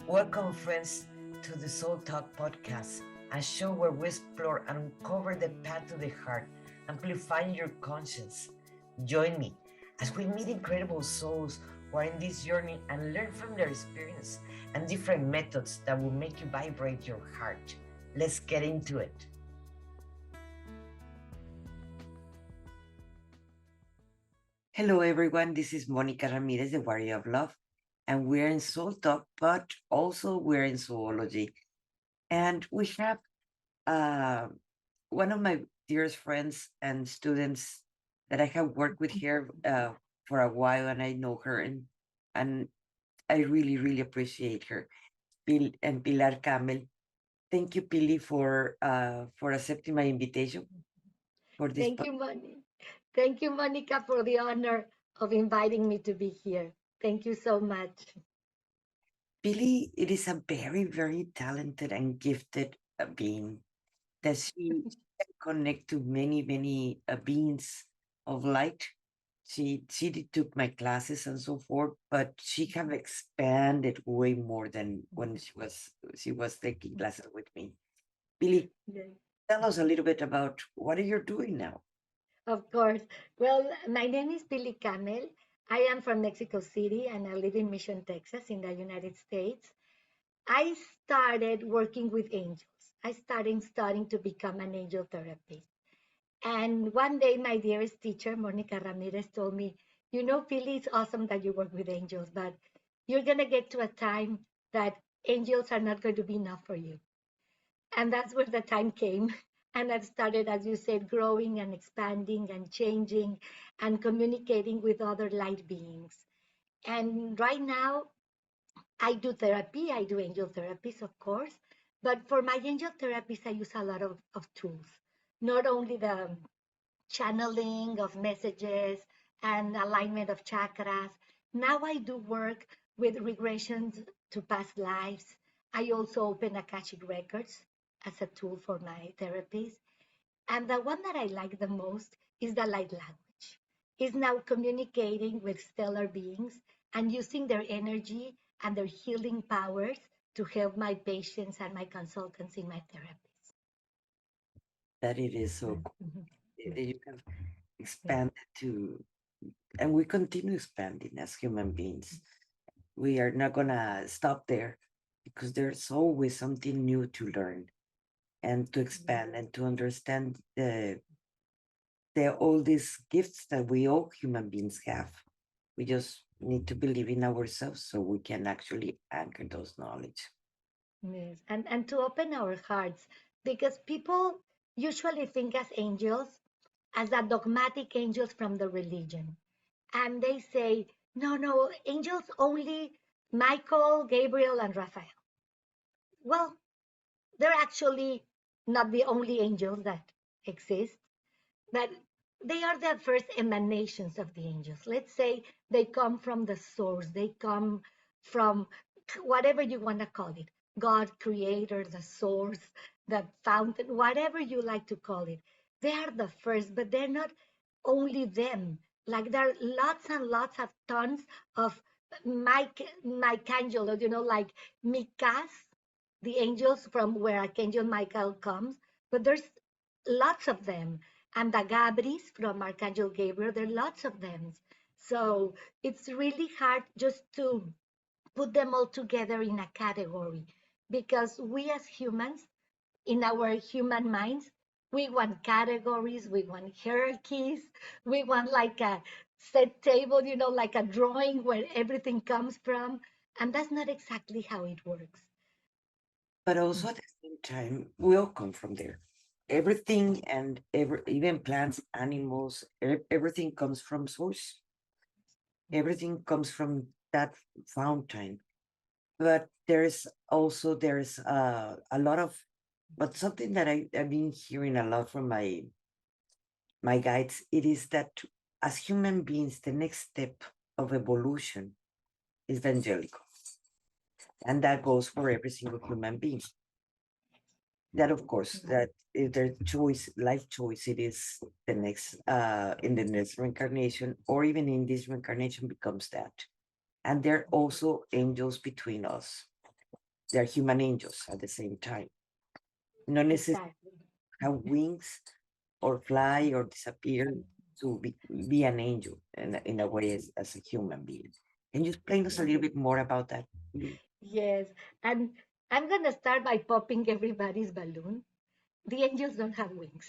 Welcome, friends, to the Soul Talk podcast, a show where we explore and uncover the path to the heart, amplifying your conscience. Join me as we meet incredible souls who are in this journey and learn from their experience and different methods that will make you vibrate your heart. Let's get into it. Hello, everyone. This is Monica Ramirez, the Warrior of Love, and we're in Soul Talk, but also we're in Soulology. And we have one of my dearest friends and students that I have worked with here for a while, and I know her, and I really, really appreciate her, Pilar Kamel. Thank you, Pili, for accepting my invitation for this. Thank you, Moni. Thank you, Monica, for the honor of inviting me to be here. Thank you so much. Pili, it is a very, very talented and gifted being that she can connect to many, many beings of light. Took my classes and so forth, but she have expanded way more than when she was taking classes with me. Billy, Yes. tell us a little bit about what are you doing now? Of course. Well, my name is Pilar Kamel. I am from Mexico City and I live in Mission, Texas, in the United States. I started working with angels. I started studying to become an angel therapist. And one day, my dearest teacher, Monica Ramirez, told me, you know, Philly, it's awesome that you work with angels, but you're going to get to a time that angels are not going to be enough for you. And that's where the time came. And I've started, as you said, growing and expanding and changing and communicating with other light beings. And right now, I do therapy. I do angel therapies, of course. But for my angel therapies, I use a lot of tools. Not only the channeling of messages and alignment of chakras. Now I do work with regressions to past lives. I also open Akashic Records as a tool for my therapies. And the one that I like the most is the light language. Is now communicating with stellar beings and using their energy and their healing powers to help my patients and my consultants in my therapies. That it is so cool Mhm. that you have Yeah. expanded to, and we continue expanding as human beings. We are not gonna stop there because there's always something new to learn and to expand and to understand all these gifts that we all human beings have. We just need to believe in ourselves so we can actually anchor those knowledge. Yes, and to open our hearts, because people usually think as angels as the dogmatic angels from the religion. And they say, no, no, angels only Michael, Gabriel, and Raphael. Well, they're actually not the only angels that exist, but they are the first emanations of the angels. Let's say they come from the source, they come from whatever you want to call it, God, creator, the source, the fountain, whatever you like to call it. They are the first, but they're not only them. Like there are lots and lots of tons of Mike Angelo, like Mikas, the angels from where Archangel Michael comes, but there's lots of them. And the Gabris from Archangel Gabriel, there are lots of them. So it's really hard just to put them all together in a category because we as humans, in our human minds, we want categories, we want hierarchies, we want like a set table, like a drawing where everything comes from. And that's not exactly how it works. But also at the same time, we all come from there. Everything and even plants, animals, everything comes from source. Everything comes from that fountain. But there's a lot of, but something that I've been hearing a lot from my guides, it is that as human beings, the next step of evolution is the angelical. And that goes for every single human being. That of course, that if their choice, life choice, it is the next in the next reincarnation, or even in this reincarnation becomes that. And there are also angels between us. they're human angels at the same time. Not necessarily Exactly. have wings or fly or disappear to be an angel in a way as a human being. Can you explain us a little bit more about that, please? Yes. And I'm going to start by popping everybody's balloon. The angels don't have wings.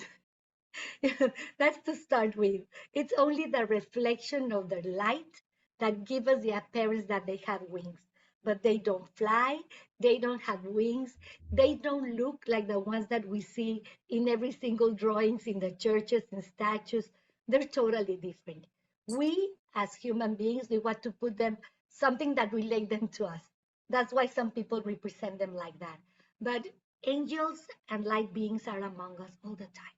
That's to start with. It's only the reflection of the light that gives us the appearance that they have wings. But they don't fly, they don't have wings, they don't look like the ones that we see in every single drawings in the churches and statues. They're totally different. We, as human beings, we want to put them something that relate them to us. That's why some people represent them like that. But angels and light beings are among us all the time,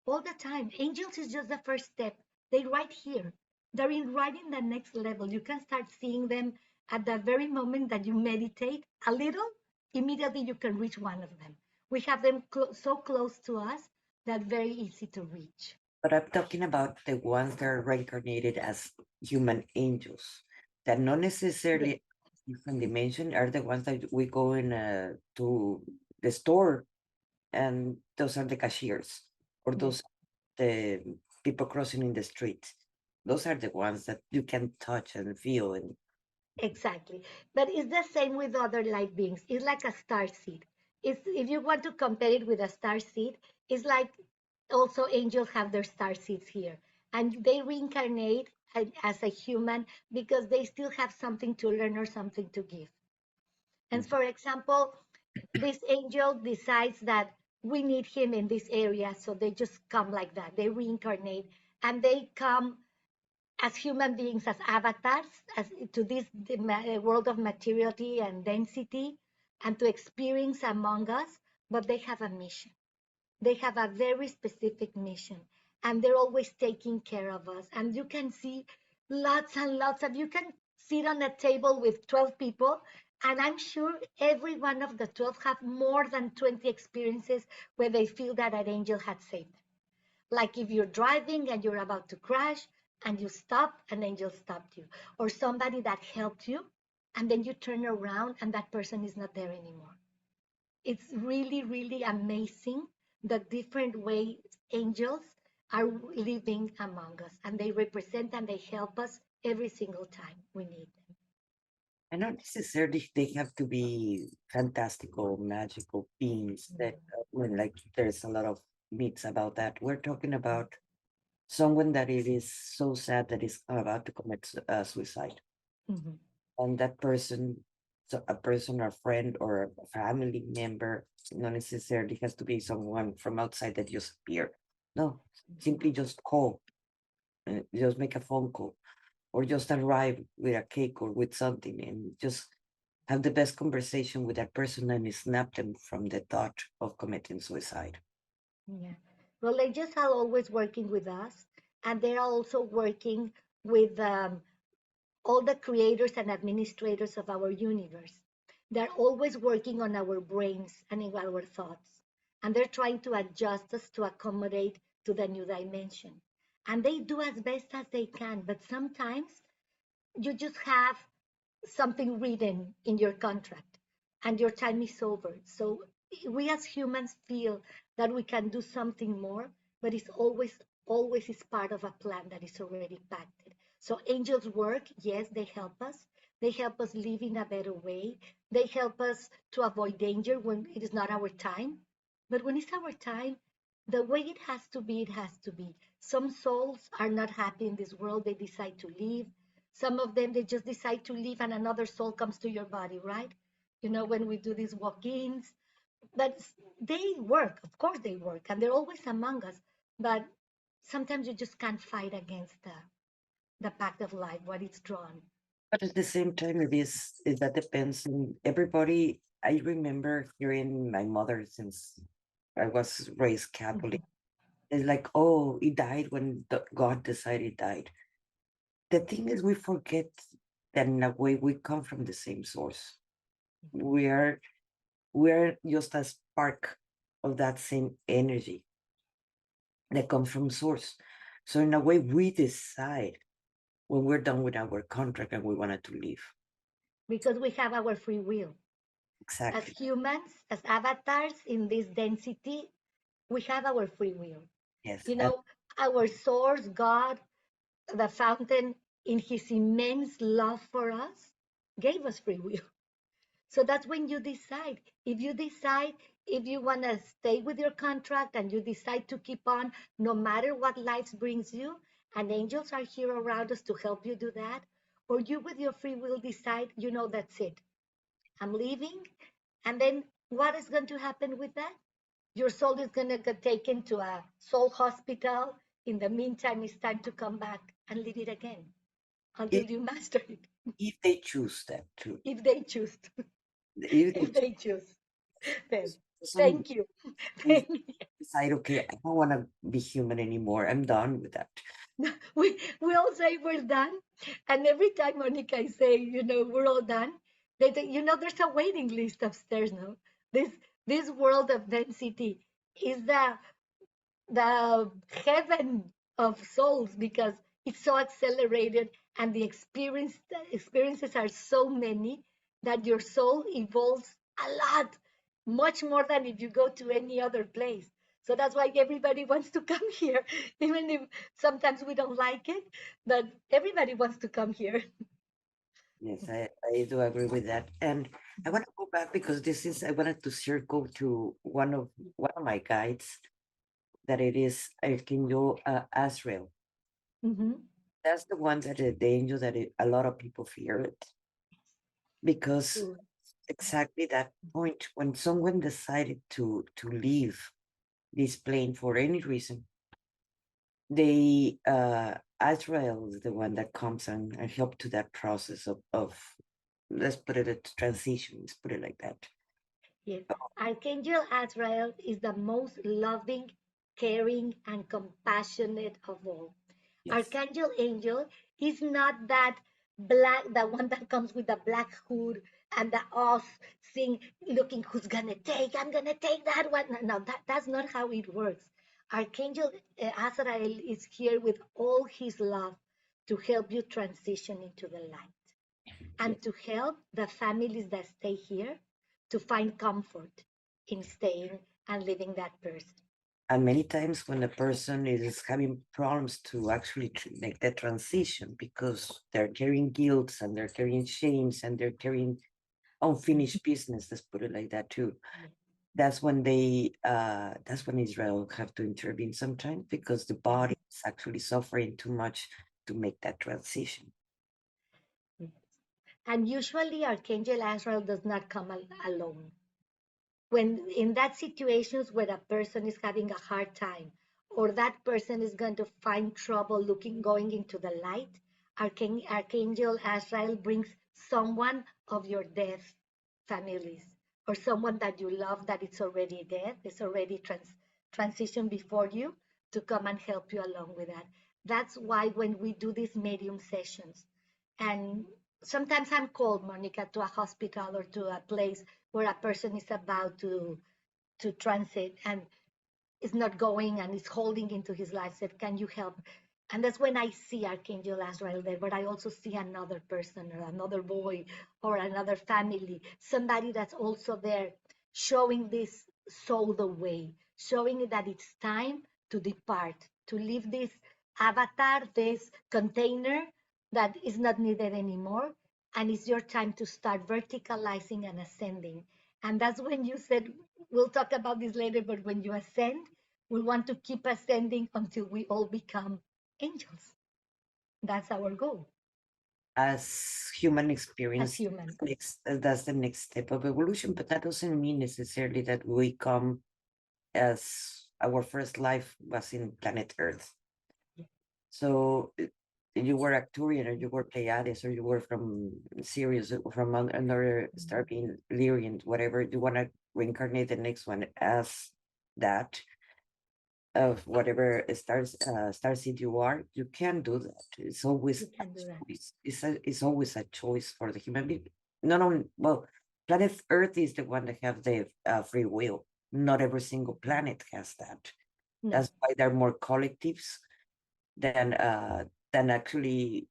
all the time. Angels is just the first step. They right here. They're in right in the next level. You can start seeing them at the very moment that you meditate a little. Immediately you can reach one of them. We have them so close to us that very easy to reach. But I'm talking about the ones that are reincarnated as human angels, that not Yes, necessarily different dimension are the ones that we go in to the store, and those are the cashiers, or yes. those the people crossing in the street. Those are the ones that you can touch and feel. And Exactly. But it's the same with other light beings. It's like a star seed. It's, if you want to compare it with a star seed, it's like also angels have their star seeds here. And they reincarnate as a human because they still have something to learn or something to give. And for example, this angel decides that we need him in this area. So they just come like that. They reincarnate and they come as human beings, as avatars, as to this world of materiality and density, and to experience among us, but they have a mission. They have a very specific mission, and they're always taking care of us. And you can see lots and lots of, you can sit on a table with 12 people, and I'm sure every one of the 12 have more than 20 experiences where they feel that an angel had saved them. Like if you're driving and you're about to crash and you stop, an angel stopped you. Or somebody that helped you, and then you turn around and that person is not there anymore. It's really, really amazing the different ways angels are living among us. And they represent and they help us every single time we need them. not necessarily they have to be fantastical, magical beings that, when like there's a lot of myths about that. We're talking about someone that it is so sad that is about to commit suicide, Mhm. and that person, so a person or friend or a family member, not necessarily has to be someone from outside that just appear. No, simply just call, just make a phone call, or just arrive with a cake or with something, and just have the best conversation with that person and snap them from the thought of committing suicide. Yeah. Well, they just are always working with us, and they are also working with all the creators and administrators of our universe. They're always working on our brains and in our thoughts. And they're trying to adjust us to accommodate to the new dimension. And they do as best as they can. But sometimes you just have something written in your contract and your time is over. So we as humans feel that we can do something more, but it's always is part of a plan that is already packed. So angels work, yes, they help us. They help us live in a better way. They help us to avoid danger when it is not our time. But when it's our time, the way it has to be, it has to be. Some souls are not happy in this world. They decide to leave. Some of them, they just decide to leave and another soul comes to your body, right? You know, when we do these walk-ins, but they work, of course they work, and they're always among us. But sometimes you just can't fight against the pact of life, what it's drawn. But at the same time, it that depends on everybody. I remember hearing my mother, since I was raised Catholic. Mhm. It's like, oh, he died when God decided he died. The thing is, we forget that in a way we come from the same source. We are we're just a spark of that same energy that comes from source. So in a way, we decide when we're done with our contract and we wanted to leave. Because we have our free will. As Exactly. humans, as avatars in this density, we have our free will. Yes. You know, our source, God, the fountain, in his immense love for us, gave us free will. So that's when you decide. If you decide, if you want to stay with your contract and you decide to keep on, no matter what life brings you, and angels are here around us to help you do that, or you with your free will decide, that's it. I'm leaving. And then what is going to happen with that? Your soul is going to get taken to a soul hospital. In the meantime, it's time to come back and live it again until if, you master it, if they choose that too. if they choose to. If they If they choose. Then, choose, some thank you. is Thank you. decide, okay, I don't want to be human anymore. I'm done with that. We all say we're done. And every time Monica I say, we're all done, they think, there's a waiting list upstairs now. This this world of density is the heaven of souls because it's so accelerated and the experiences are so many that your soul evolves a lot, much more than if you go to any other place. So that's why everybody wants to come here, even if sometimes we don't like it, but everybody wants to come here. Yes, I do agree with that. And I want to go back because I wanted to circle to one of my guides that it is Archangel Azrael. Mm-hmm. That's the one that the angel that a lot of people fear it because True. exactly that point when someone decided to leave this plane for any reason, they Azrael is the one that comes and help to that process of let's put it at transition, let's put it like that. Yes, Archangel Azrael is the most loving, caring, and compassionate of all. Yes. Archangel Angel is not that black, the one that comes with the black hood and the off thing, looking who's gonna take, I'm gonna take that one. No, no, that's not how it works. Archangel Azrael is here with all his love to help you transition into the light Yes. and to help the families that stay here to find comfort in staying and living that person. And many times when a person is having problems to actually make that transition because they're carrying guilt and they're carrying shames and they're carrying unfinished business, let's put it like that too. Yes, That's when Israel have to intervene sometimes because the yes, body is actually suffering too much to make that transition. yes. And usually Archangel Azrael does not come alone. When in that situations where a person is having a hard time or that person is going to find trouble going into the light, Archangel Azrael brings someone of your dead families or someone that you love that it's already dead, it's already transitioned before you to come and help you along with that. That's why when we do these medium sessions, and sometimes I'm called, Monica, to a hospital or to a place where a person is about to transit and is not going and is holding into his life, said, can you help? And that's when I see Archangel Azrael there, but I also see another person or another boy or another family, somebody that's also there showing this soul the way, showing that it's time to depart, to leave this avatar, this container that is not needed anymore. And it's your time to start verticalizing and ascending. And that's when you said, we'll talk about this later, but when you ascend, we want to keep ascending until we all become angels. That's our goal As human as experience, humans. that's the next step of evolution, but that doesn't mean necessarily that we come as our first life was in planet Earth. Yeah. So you were Arcturian, or you were Pleiades, or you were from Sirius, or from another star being Lyrian, whatever. You want to reincarnate the next one as that of whatever star seed you are. You can do that. It's always You a can do that. choice. It's always a choice for the human being. Not only well, planet Earth is the one that have the free will. Not every single planet has that. No. That's why there are more collectives than actually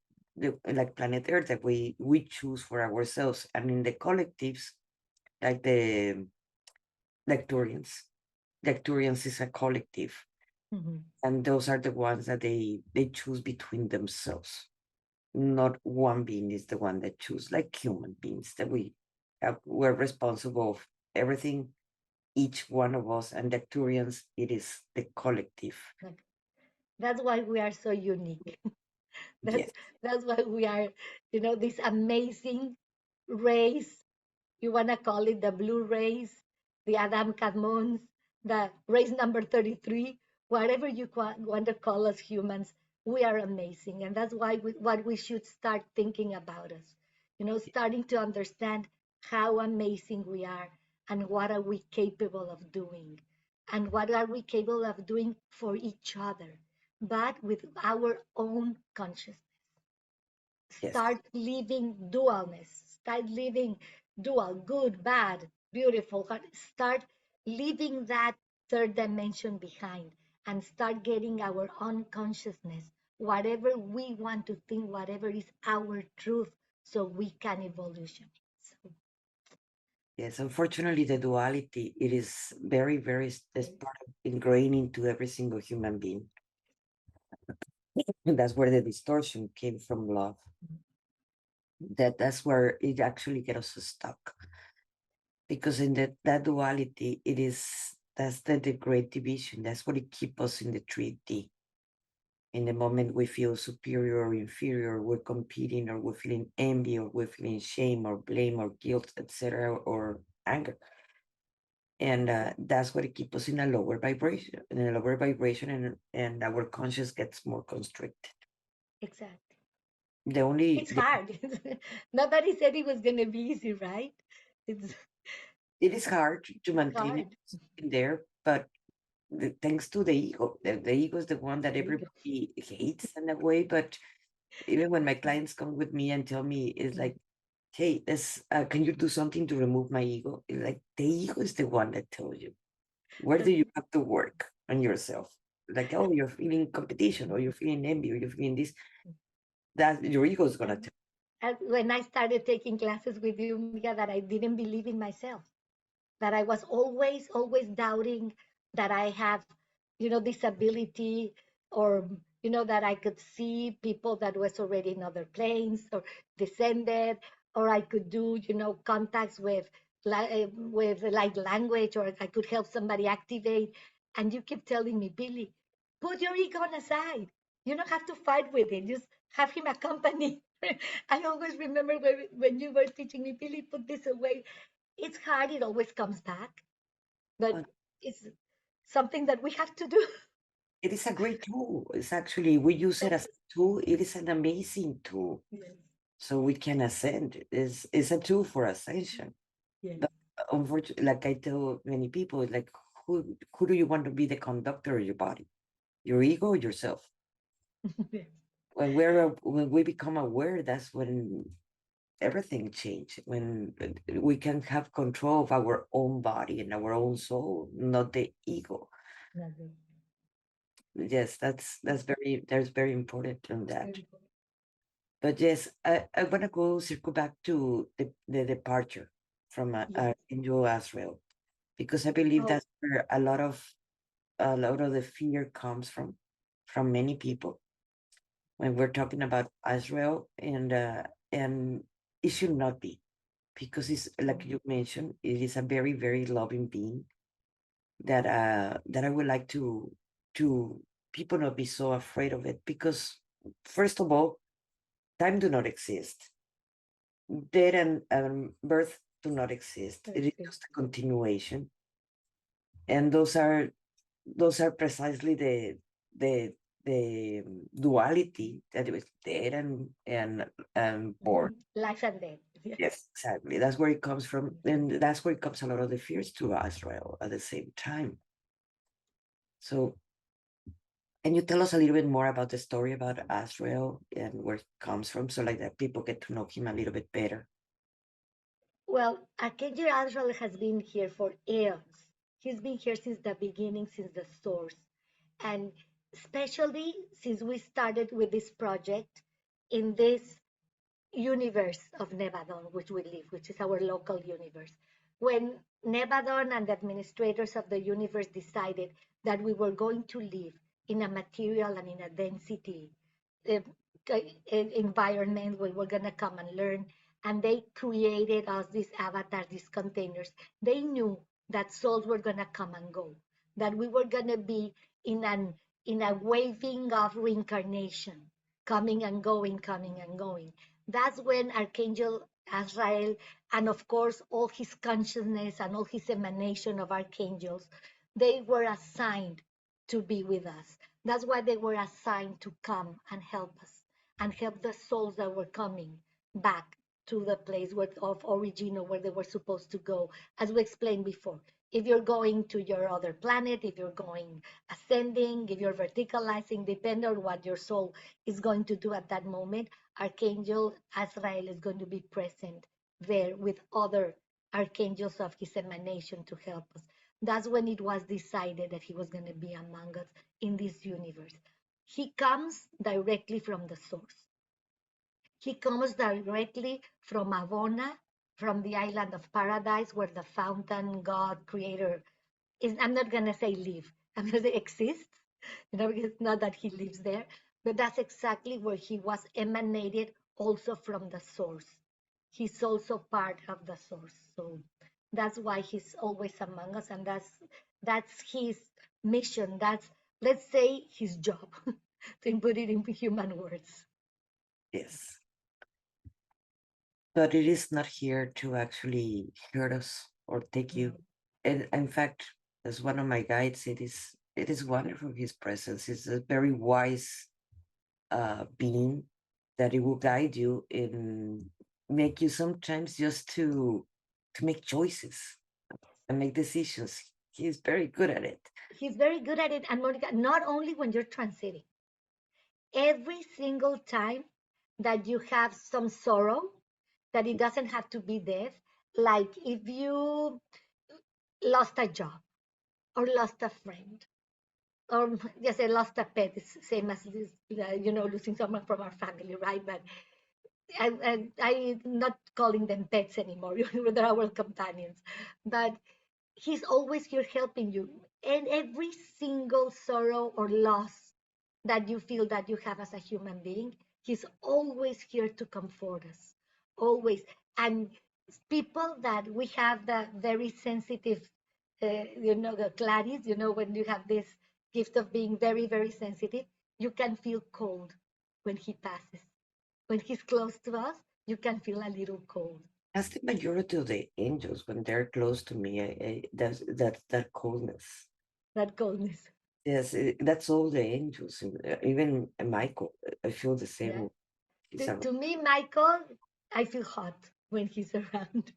like planet Earth that we choose for ourselves. And in the collectives, like the Lecturians. Lecturians is a collective, Hmm. and those are the ones that they choose between themselves. Not one being is the one that choose, like human beings, that we're responsible of everything, each one of us, and Lecturians, it is the collective. Like, that's why we are so unique. That's Yes, that's why we are, this amazing race. You want to call it the blue race, the Adam Kadmons, the race number 33, whatever you want to call us humans, we are amazing. And that's why what we should start thinking about us, starting to understand how amazing we are and what are we capable of doing and what are we capable of doing for each other, but with our own consciousness. yes, Start living dualness. Start living dual, good, bad, beautiful. Start leaving that third dimension behind and start getting our own consciousness, whatever we want to think, whatever is our truth, so we can evolution. So, yes. Unfortunately, the duality, it is very, very, is yes, part of ingrained into every single human being. And that's where the distortion came from love. That's where it actually gets us stuck. Because in that duality, that's the great division. That's what it keeps us in the 3D. In the moment we feel superior or inferior, we're competing, or we're feeling envy, or we're feeling shame or blame or guilt, etc., or anger. And that's what it keeps us in a lower vibration, and our conscious gets more constricted. exactly. The only It's hard. Nobody said it was going to be easy, right? It's It is hard to maintain it hard. in there, but thanks to the ego, the ego is the one that There you go. everybody hates in a way. But even when my clients come with me and tell me, it's like, hey, can you do something to remove my ego? It's like the ego is the one that tells you, where do you have to work on yourself? Like, oh, you're feeling competition, or you're feeling envy, or you're feeling this. That your ego is gonna And tell. when I started taking classes with you, Monica, that I didn't believe in myself, that I was always, always doubting that I have, this ability, or, that I could see people that was already in other planes or descended, or I could do, contacts with like language, or I could help somebody activate. And you keep telling me, Billy, put your ego on aside. You don't have to fight with it. Just have him accompany. I always remember when you were teaching me, Billy, put this away. It's hard, it always comes back, but But it's something that we have to do. it is a great tool. It's actually, we use it as a tool. It is an amazing tool, Yes, so we can ascend. Is a tool for ascension. yes, But unfortunately, like I tell many people, it's like, who do you want to be the conductor of your body? Your ego or yourself? yes, When we become aware, that's when everything change. When we can have control of our own body and our own soul, not the ego. nothing. Yes, that's very important on that. Very good. But yes, I want to go circle back to the departure from Yes. Angel Azrael, because I believe Oh, that's where a lot of the fear comes from many people when we're talking about Azrael, and it should not be, because it's like mm, you mentioned, it is a very, very loving being that I would like to people not be so afraid of it, because first of all, time do not exist. Death and birth do not exist. It is perfect. just a continuation, and those are precisely the duality that is dead and born. Life and death. Yes. Yes, exactly. That's where it comes from, and that's where it comes a lot of the fears to Israel at the same time. So, can you tell us a little bit more about the story about Azrael and where it comes from, so like that people get to know him a little bit better? Well, Archangel Azrael has been here for eons. He's been here since the beginning, since the source. And especially since we started with this project in this universe of Nevadon, which we live, which is our local universe. When Nebadon and the administrators of the universe decided that we were going to live in a material and in a density uh, environment where we're going to come and learn, and they created us these avatars, these containers, they knew that souls were going to come and go, that we were going to be in an in a waving of reincarnation, coming and going, coming and going. That's when Archangel Azrael, and of course all his consciousness and all his emanation of archangels, they were assigned to be with us. That's why they were assigned to come and help us and help the souls that were coming back to the place where, of origin, or where they were supposed to go, as we explained before. If you're going to your other planet, if you're going ascending, if you're verticalizing, depending on what your soul is going to do at that moment, Archangel Azrael is going to be present there with other archangels of his emanation to help us. That's when it was decided that he was going to be among us in this universe. He comes directly from the source. He comes directly from Avona, from the island of paradise, where the fountain god creator is. I'm not going to say live, I'm going to say exists, because it's not that he lives there, but that's exactly where he was emanated, also from the source. He's also part of the source. So that's why he's always among us, and that's his mission. That's, let's say, his job, to put it in human words. Yes. But it is not here to actually hurt us or take you. Mm. And in fact, as one of my guides, it is wonderful his presence. It's a very wise being that it will guide you and make you sometimes just to make choices and make decisions. He's very good at it. He's very good at it. And Monica, not only when you're transiting, every single time that you have some sorrow, that it doesn't have to be death, like if you lost a job or lost a friend, or yes, I lost a pet, it's same as this, losing someone from our family, right? But I'm not calling them pets anymore. They're our companions. But he's always here helping you. And every single sorrow or loss that you feel that you have as a human being, he's always here to comfort us. Always. And people that we have the very sensitive, the Clarice, when you have this gift of being very, very sensitive, you can feel cold when he passes. When he's close to us, you can feel a little cold. That's the majority of the angels when they're close to me. That's that coldness. That coldness. Yes, that's all the angels. Even Michael, I feel the Yeah. same. He's around. To me, Michael, I feel hot when he's around.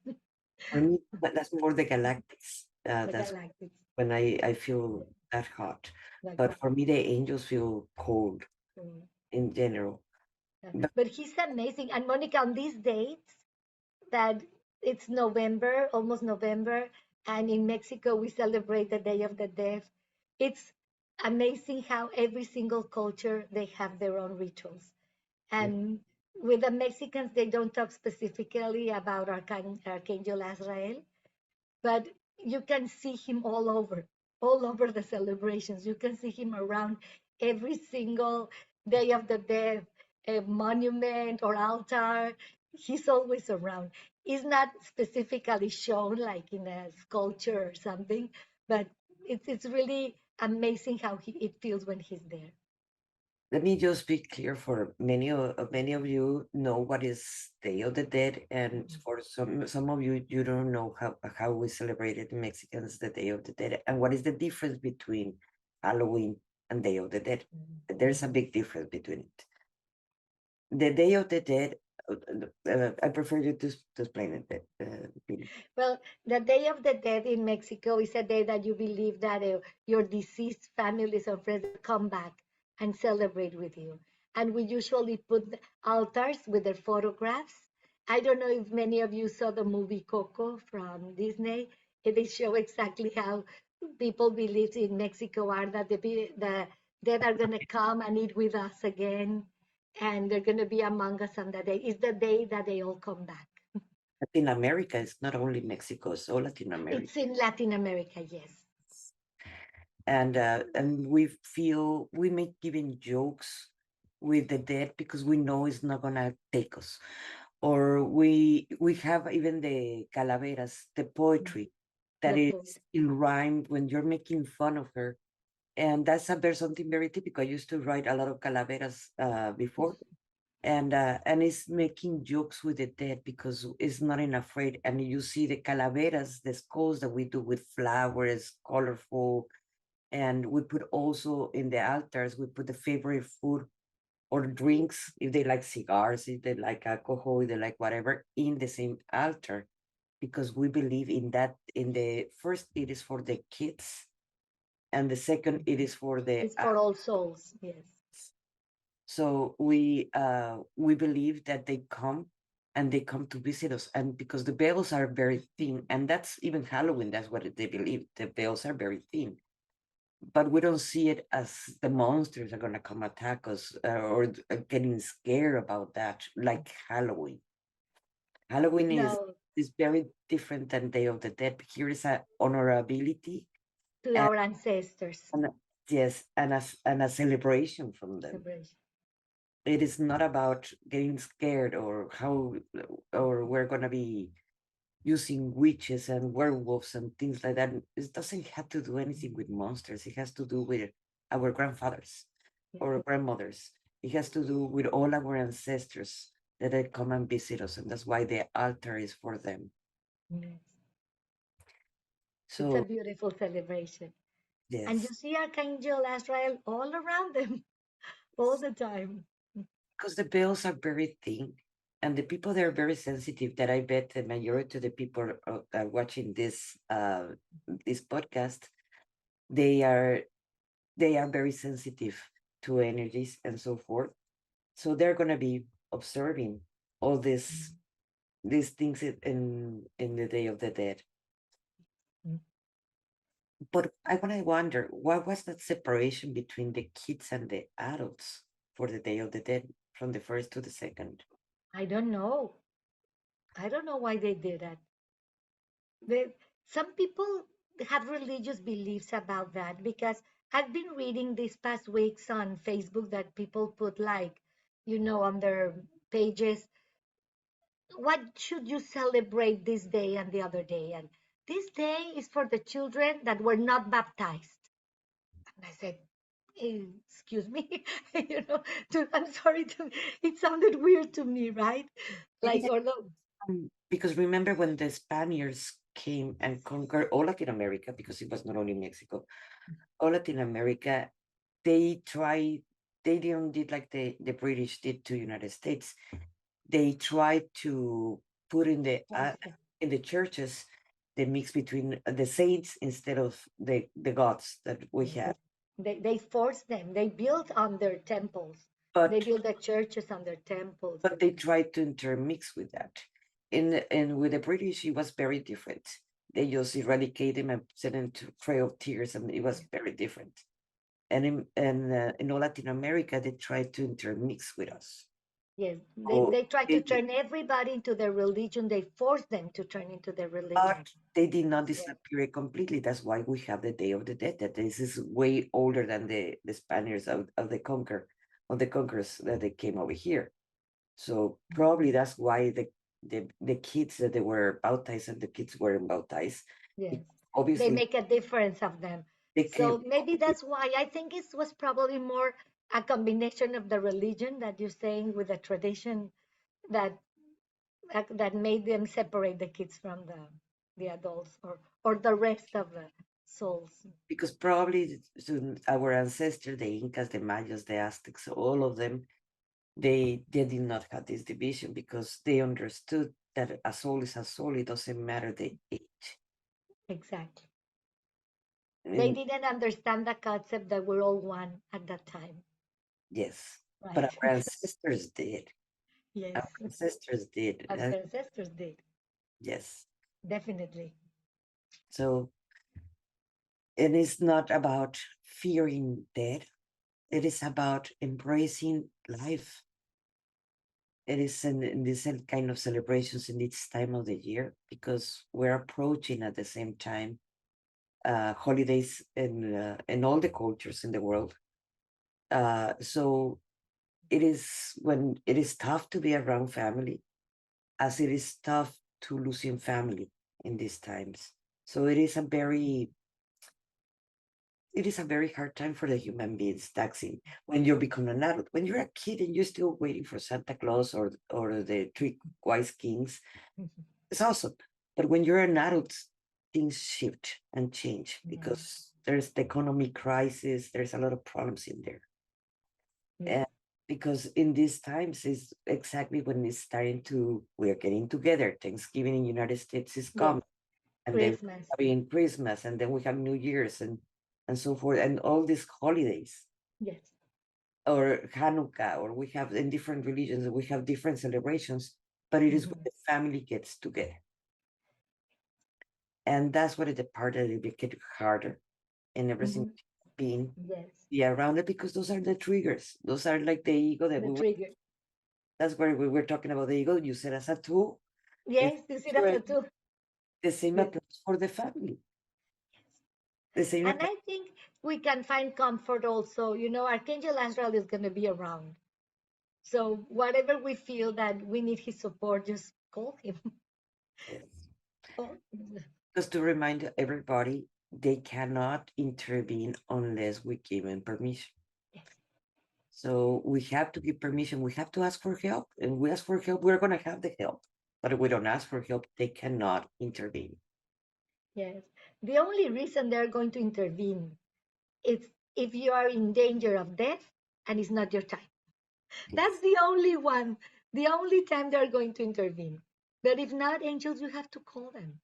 For me, but that's more the galactics. The That's galactics. when I feel that hot. Like But for me, the angels feel cold mm, in general. yeah. But But he's amazing. And Monica, on these dates that it's November, almost November, and in Mexico we celebrate the Day of the Dead. It's amazing how every single culture they have their own rituals. yeah, And with the Mexicans, they don't talk specifically about Archangel Azrael, but you can see him all over the celebrations. You can see him around every single Day of the Dead, a monument or altar. He's always around. He's not specifically shown like in a sculpture or something, but it's really amazing how it feels when he's there. let me just be clear for many of you know what is Day of the Dead, and Mhm. for some of you you don't know how we celebrated in Mexicans the Day of the Dead and what is the difference between Halloween and Day of the Dead. There's a big difference between it. The Day of the Dead, I prefer you to explain it, Billy. Well, the Day of the Dead in Mexico is a day that you believe that your deceased families or friends come back and celebrate with you. And we usually put altars with their photographs. I don't know if many of you saw the movie Coco from Disney. They show exactly how people believe in Mexico are that the dead are going to come and eat with us again. And they're going to be among us on that day. It's the day that they all come back. Latin America is not only Mexico, it's all Latin America. It's in Latin America, yes. And we feel we make even jokes with the dead because we know it's not gonna take us. Or we have even the calaveras, the poetry that The is poet. in rhyme when you're making fun of her. And that's there's something very typical. I used to write a lot of calaveras before, and it's making jokes with the dead because it's not in afraid. And you see the calaveras, the skulls that we do with flowers, colorful, and we put also in the altars, we put the favorite food or drinks, if they like cigars, if they like alcohol, if they like whatever, in the same altar, because we believe in that. In the first, it is for the kids, and the second, it is for the It's for all souls, yes. so we believe that they come and they come to visit us, and because the veils are very thin, and that's even Halloween, that's what they believe, the veils are very thin, but we don't see it as the monsters are going to come attack us, or getting scared about that like Halloween. Halloween No, is very different than Day of the Dead. Here is a honorability, to and, our ancestors. and yes, and a celebration from them. Celebration. It is not about getting scared or how, or we're gonna be using witches and werewolves and things like that. It doesn't have to do anything with monsters. It has to do with our grandfathers Yeah. or grandmothers. It has to do with all our ancestors that they come and visit us, and that's why the altar is for them. Yes. It's a So beautiful celebration. And you yes, see Archangel Azrael all around them all the time. because the bells are very thin, and the people that are very sensitive. That I bet the majority of the people watching this podcast, they are very sensitive to energies and so forth. So they're gonna be observing all these things in the Day of the Dead. Mm. But I wanna wonder, what was that separation between the kids and the adults for the Day of the Dead from the first to the second? I don't know. I don't know why they did that. They, some people have religious beliefs about that because I've been reading these past weeks on Facebook that people put like, on their pages, what should you celebrate this day and the other day? And this day is for the children that were not baptized. And I said, excuse me, I'm sorry it sounded weird to me, right? Maybe Like, although, because remember when the Spaniards came and conquered all Latin America, because it was not only Mexico, all Latin America, they tried, they didn't did like the British did to United States. They tried to put in the churches the mix between the saints instead of the gods that we had. they forced them, they built on their temples, they But built the churches on their temples. but they tried to intermix with that. And with the British, it was very different. They just eradicated them and sent them to Trail of Tears, and it was very different. And in all Latin America, they tried to intermix with us. Yes, So they tried to they, turn everybody into their religion, they forced them to turn into their religion. but they did not Yeah. disappear completely. That's why we have the Day of the Dead. That this is way older than the Spaniards of the conquerors that they came over here. So probably that's why the kids that they were baptized and the kids weren't baptized. Yes, they Obviously, make a difference of them. they came. So maybe that's why I think it was probably more a combination of the religion that you're saying with the tradition that that made them separate the kids from the adults or the rest of the souls. Because probably our ancestors, the Incas, the Mayas, the Aztecs, all of them, they did not have this division because they understood that a soul is a soul. It doesn't matter the age. Exactly. They And didn't understand the concept that we're all one at that time, yes, but right? our ancestors did. Yes, Our ancestors did. our ancestors did, Yes. definitely. So, and it's not about fearing death. It is about embracing life. it is in this kind of celebrations in this time of the year because we're approaching at the same time holidays in all the cultures in the world. So it is when it is tough to be around family, as it is tough to losing family in these times. So it is a very hard time for the human beings taxing when you become an adult. When you're a kid and you're still waiting for Santa Claus or the three wise kings, it's awesome. But when you're an adult, things shift and change Yeah. because there's the economic crisis, there's a lot of problems in there. Yes. And because in these times is exactly when it's starting to we're getting together. Thanksgiving in United States is Yes. coming, and then Christmas. having Christmas, and then we have New Year's and so forth, and all these holidays Yes. or Hanukkah, or we have in different religions, we have different celebrations, but it is when Mhm. the family gets together. And that's what the part that it gets harder in everything Mhm. being Yes. be around it because those are the triggers. Those are like the ego that The we were, trigger. that's where we were talking about the ego. You said as a tool. It's Yes, you see that sure too. the same Yes. applies for the family. The same And applies. I think we can find comfort also. Archangel Azrael is going to be around. So whatever we feel that we need his support, just call him. Yes. Oh, Just to remind everybody, they cannot intervene unless we give them permission. yes, So we have to give permission. We have to ask for help, and we ask for help. We're going to have the help. But if we don't ask for help, they cannot intervene. yes. The only reason they're going to intervene is if you are in danger of death and it's not your time. That's Yes. the only one, the only time they're going to intervene. But if not, angels, you have to call them.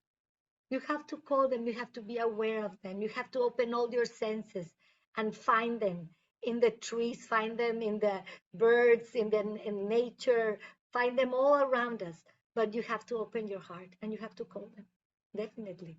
You have to call them. You have to be aware of them. You have to open all your senses and find them in the trees, find them in the birds, in nature, find them all around us. But you have to open your heart and you have to call them. Definitely.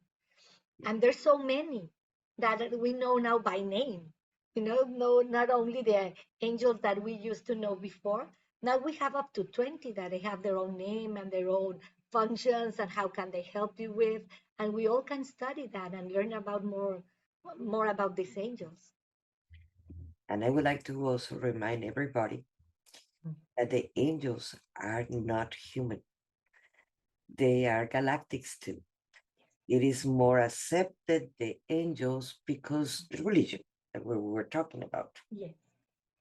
And there's so many that we know now by name. No, not only the angels that we used to know before. Now we have up to 20 that they have their own name and their own functions and how can they help you with. And we all can study that and learn about more about these angels. And I would like to also remind everybody that the angels are not human. They are galactics too. It is more accepted the angels because the religion that we were talking about. Yes.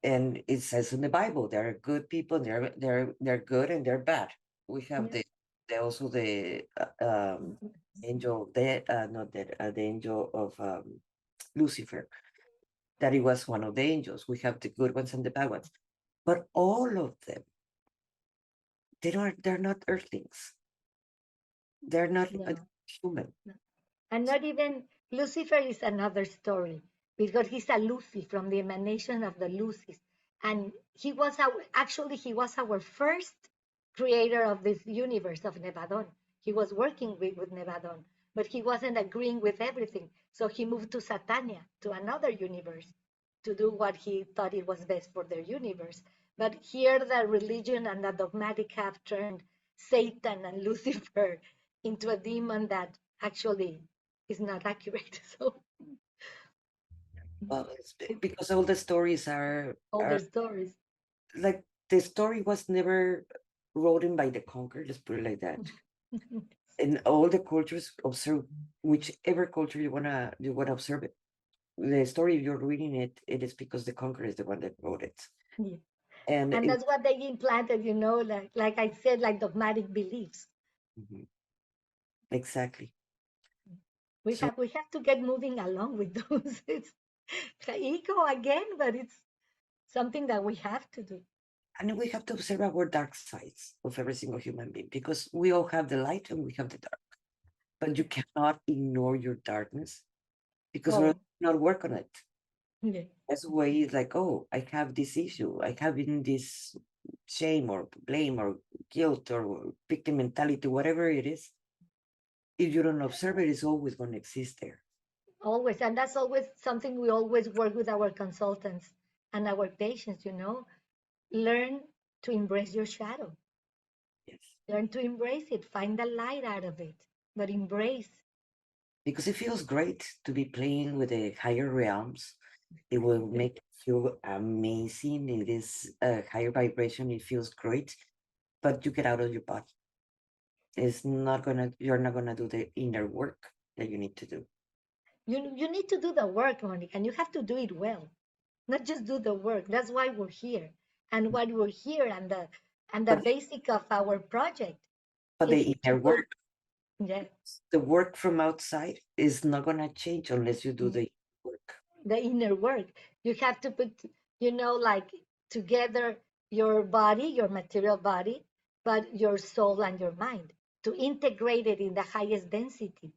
And it says in the Bible there are good people, they're good and they're bad. We have Yes. the also the angel that not that the angel of Lucifer, that he was one of the angels. We have the good ones and the bad ones, but all of them they're not earthlings. They're not No. human. No. And not even Lucifer is another story because he's a Lucy from the emanation of the Lucys. And he was our first creator of this universe of Nevadon. He was working with Nevadon, but he wasn't agreeing with everything. So he moved to Satania, to another universe, to do what he thought it was best for their universe. But here the religion and the dogmatic have turned Satan and Lucifer into a demon that actually is not accurate. So Well, it's it's because all the stories older are stories. like the story was never written by the conqueror. Let's put it like that. In all the cultures, observe whichever culture you wanna observe it. The story, if you're reading it, it is because the conqueror is the one that wrote it. Yeah. And And it, that's what they implanted, like I said, like dogmatic beliefs. Mhm, exactly. We So, have we have to get moving along with those. It's ego again, but it's something that we have to do. and we have to observe our dark sides of every single human being because we all have the light and we have the dark. But you cannot ignore your darkness because we're Oh, not work on it. yeah. That's why it's like, oh, I have this issue. I have in this shame or blame or guilt or victim mentality, whatever it is. If you don't observe it, it's always going to exist there. Always. And that's always something we always work with our consultants and our patients. Learn to embrace your shadow. Learn to embrace it. Find the light out of it, but embrace. Because it feels great to be playing with the higher realms. It will make you feel amazing. It is a higher vibration. It feels great, but you get out of your body. It's not gonna, you're not gonna do the inner work that you need to do. You need to do the work, Monica, and you have to do it well. Not just do the work. That's why we're here. And why we're here and the But basic of our project is the to inner put, work, yeah, the work from outside is not gonna change unless you do mm, the work. the inner work. You have to put, like together your body, your material body, but your soul and your mind to integrate it in the highest density.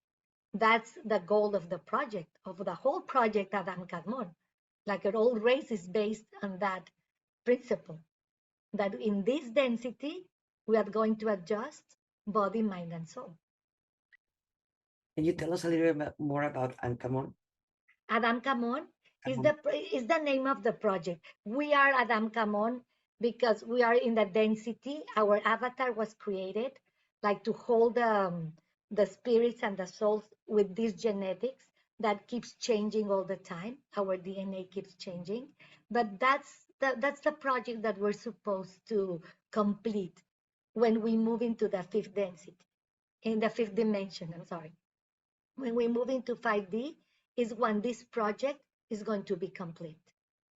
That's the goal of the project, of the whole project Adam Kadmon. Like an old race is based on that principle, that in this density, we are going to adjust body, mind, and soul. Can you tell us a little bit more about Ankamon? Adam Kamon is Ankamon? the name of the project. We are Adam Kamon because we are in the density. Our avatar was created like to hold the spirits and the souls with these genetics that keeps changing all the time. Our DNA keeps changing, but that's the project that we're supposed to complete when we move into the fifth density, in the fifth dimension. I'm sorry. When we move into 5D is when this project is going to be complete,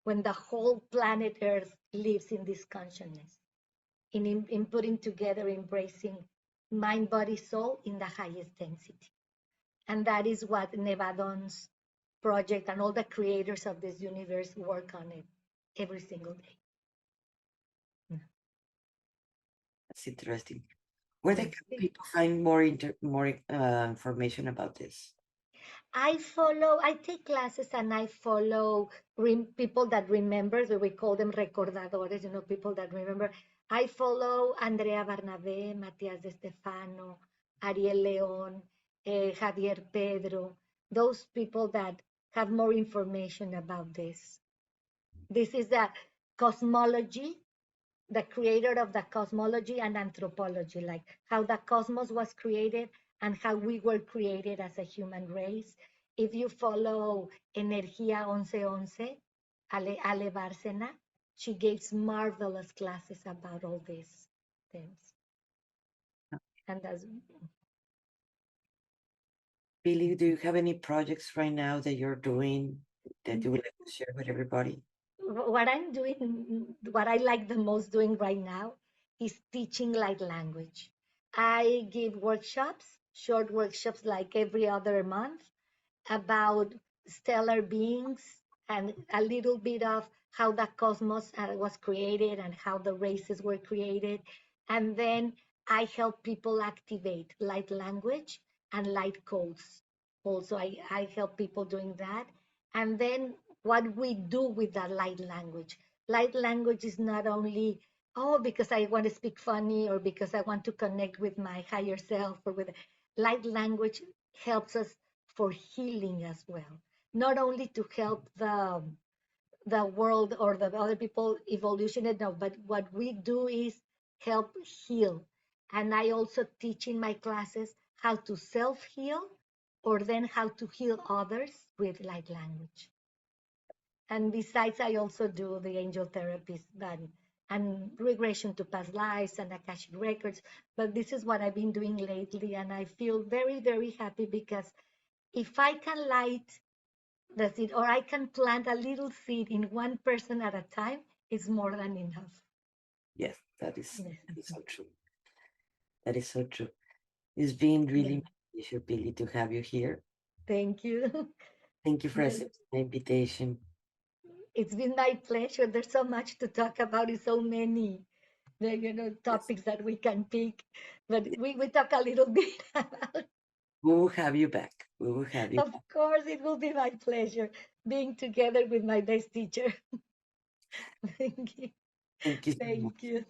when the whole planet Earth lives in this consciousness, in putting together, embracing mind, body, soul in the highest density. And that is what Nevadon's project and all the creators of this universe work on it every single day. That's interesting. Where Yes. can people find more information about this? I take classes and I follow people that remember, so we call them recordadores, people that remember. I follow Andrea Barnabé, Matias de Stefano, Ariel León, Javier Pedro, those people that have more information about this. This is the cosmology, the creator of the cosmology and anthropology, like how the cosmos was created and how we were created as a human race. If you follow Energía 1111, Ale Bárcena, she gives marvelous classes about all these things. And that's Billy, do you have any projects right now that you're doing that you would like to share with everybody? what I'm doing, what I like the most doing right now is teaching light language. I give workshops, short workshops like every other month about stellar beings and a little bit of how the cosmos was created and how the races were created. And then I help people activate light language and light codes. Also, I help people doing that. And then what we do with that light language. Light language is not only, oh, because I want to speak funny or because I want to connect with my higher self or with light language helps us for healing as well. Not only to help the world or the other people evolution it now, but what we do is help heal. And I also teach in my classes how to self-heal or then how to heal others with light language. And besides, I also do the angel therapies and regression to past lives and Akashic Records. But this is what I've been doing lately, and I feel very, very happy because if I can light the seed or I can plant a little seed in one person at a time, it's more than enough. Yes, Yes. that is so true. That is so true. It's been Yeah. really my pleasure, Billy, to have you here. Thank you. Thank you for Yes. accepting my invitation. It's been my pleasure. There's so much to talk about. It's so many, Yes. topics that we can pick. But we talk a little bit about. We will have you back. We will have you Of back. course, it will be my pleasure being together with my best teacher. Thank you. Thank you so Thank much. you.